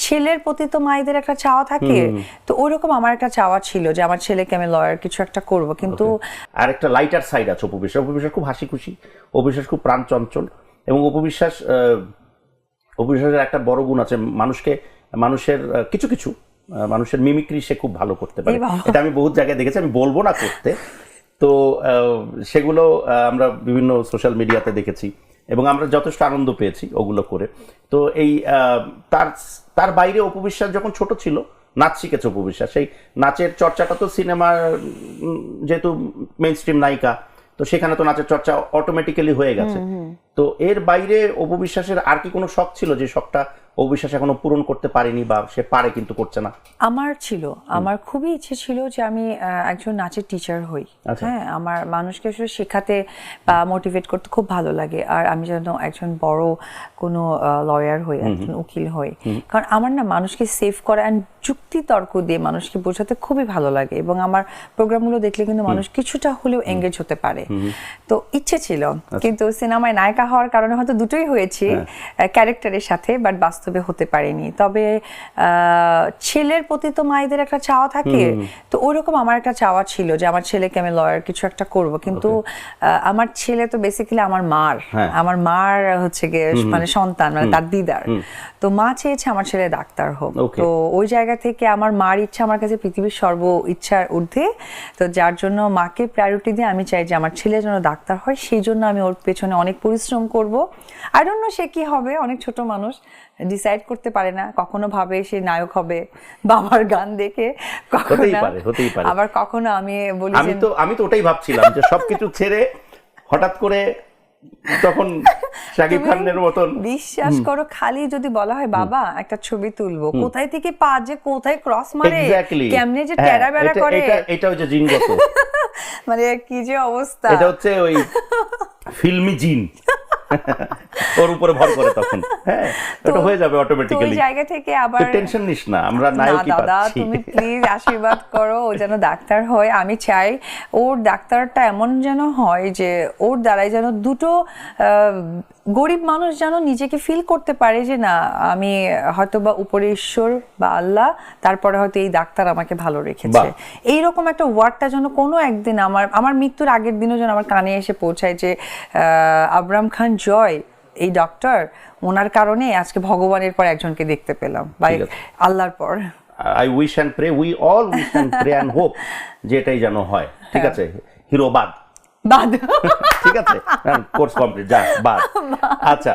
ছেলের প্রতি তো মায়েদের একটা চাওয়া থাকে, তো ওইরকম আমার একটা চাওয়া ছিল যে আমার ছেলেকে আমি লয়ার কিছু একটা করব, কিন্তু আর একটা লাইটার সাইড আছে অপবিশ্বাস। অপবিশ্বাস খুব হাসি খুশি, অপবিশ্বাস খুব প্রাণ চঞ্চল, এবং অপবিশ্বাসের একটা বড় গুণ আছে, মানুষের কিছু কিছু মানুষের মিমিক্রি সে খুব ভালো করতে পারে। এটা আমি বহুত জায়গায় দেখেছি, আমি বলবো না করতে, তো সেগুলো আমরা বিভিন্ন সোশ্যাল মিডিয়াতে দেখেছি এবং আমরা যথেষ্ট আনন্দ পেয়েছি ওগুলো করে। তো এই তার বাইরে অপবিশ্বাস যখন ছোট ছিল নাচ শিখেছে অপবিশ্বাস, সেই নাচের চর্চাটা তো সিনেমার যেহেতু মেইন স্ট্রিম নায়িকা, তো সেখানে তো নাচের চর্চা অটোমেটিক্যালি হয়ে গেছে। তো এর বাইরে অপবিশ্বাসের আর কি কোনো শখ ছিল যে শখটা অপবিশ্বাস এখনো পূরণ করতে পারেনি বা সে পারে কিন্তু করছে না? আমার ছিল, আমার খুবই ইচ্ছে ছিল যে আমি একজন নাচের টিচার হই। হ্যাঁ, আমার মানুষকে আসলে শেখাতে বা মোটিভেট করতে খুব ভালো লাগে, আর আমি যেন একজন বড় কোনো লয়ার হই, একজন উকিল হই, কারণ আমার না মানুষকে সেভ করা অ্যান্ড যুক্তি তর্ক দিয়ে মানুষকে বোঝাতে খুবই ভালো লাগে, এবং আমার প্রোগ্রামগুলো দেখলে কিন্তু মানুষ কিছুটা হলেও এঙ্গেজ হতে পারে। তো ইচ্ছে ছিল, কিন্তু সিনেমায় নায়িকা হওয়ার কারণে হয়তো দুটোই হয়েছে ক্যারেক্টারের সাথে, বাট বাস্তবে হতে পারেনি। তবে ছেলের প্রতি তো মায়েদের একটা চাওয়া থাকে, তো ওইরকম আমার একটা চাওয়া ছিল যে আমার ছেলেকে আমি লয়ার কিছু একটা করব, কিন্তু আমার ছেলে তো বেসিক্যালি আমার মার হচ্ছে গিয়ে মানে সন্তান, মানে তার দিদার। তো মা চেয়েছে আমার ছেলে ডাক্তার হোক, তো ওই জায়গা থেকে আমার মার ইচ্ছা আমার কাছে পৃথিবীর সর্ব ইচ্ছার ঊর্ধ্বে, তো যার জন্য মাকে প্রায়োরিটি দিয়ে আমি চাই যে আমার ছেলে যেন ডাক্তার হয়, সেই জন্য আমি ওর পেছনে অনেক পরিশ্রম করব। আই ডোন্ট নো সে কি হবে, অনেক ছোট মানুষ ডিসাইড করতে পারে না, কখনো ভাবে সে নায়ক হবে বাবার গান দেখে, হতেই পারে। আবার কখনো আমি বলি আমি তো ওটাই ভাবছিলাম যে সবকিছু ছেড়ে হঠাৎ করে তখন শাকিব খানের মতন। বিশ্বাস করো, খালি যদি বলা হয় বাবা একটা ছবি তুলবো, কোথায় থেকে পা যে কোথায় ক্রস মারে, কেমনে যে টেরা বেড়া করে, এটা হচ্ছে জিনগত মানে কি যে অবস্থা, এটা হচ্ছে ওই ফিল্মি জিন ওর উপরে ভর করে তখন। হ্যাঁ, এটা হয়ে যাবে অটোমেটিক্যালি। ওই জায়গা থেকে আবার টেনশন নিস না, আমরা নায়কই পাচ্ছি। দাদা তুমি প্লিজ আশীর্বাদ করো ও যেন ডাক্তার হয়। আমি চাই ওর ডাক্তারটা এমন যেন হয় যে ওর দ্বারাই যেন দুটো গরিব মানুষ যেন নিজেকে ফিল করতে পারে যে না, আমি হয়তো বা উপরে ঈশ্বর বা আল্লাহ, তারপরে হয়তো এই ডাক্তার আমাকে ভালো রেখেছে, এইরকম একটা ওয়ার্ডটা যেন কোনো একদিন আমার মৃত্যুর আগের দিনও যেন আমার কানে এসে পৌঁছায় যে আবরাম খান জয় এই ডক্টর, ওনার কারণে আজকে ভগবানের পর একজনকে দেখতে পেলাম বা আল্লাহর পর। I wish and pray, we all wish and pray and hope যে এটাই যেন হয়। ঠিক আছে, হিরো বাদ ঠিক আছে, কোর্স কমপ্লিট, যা বাদ। আচ্ছা,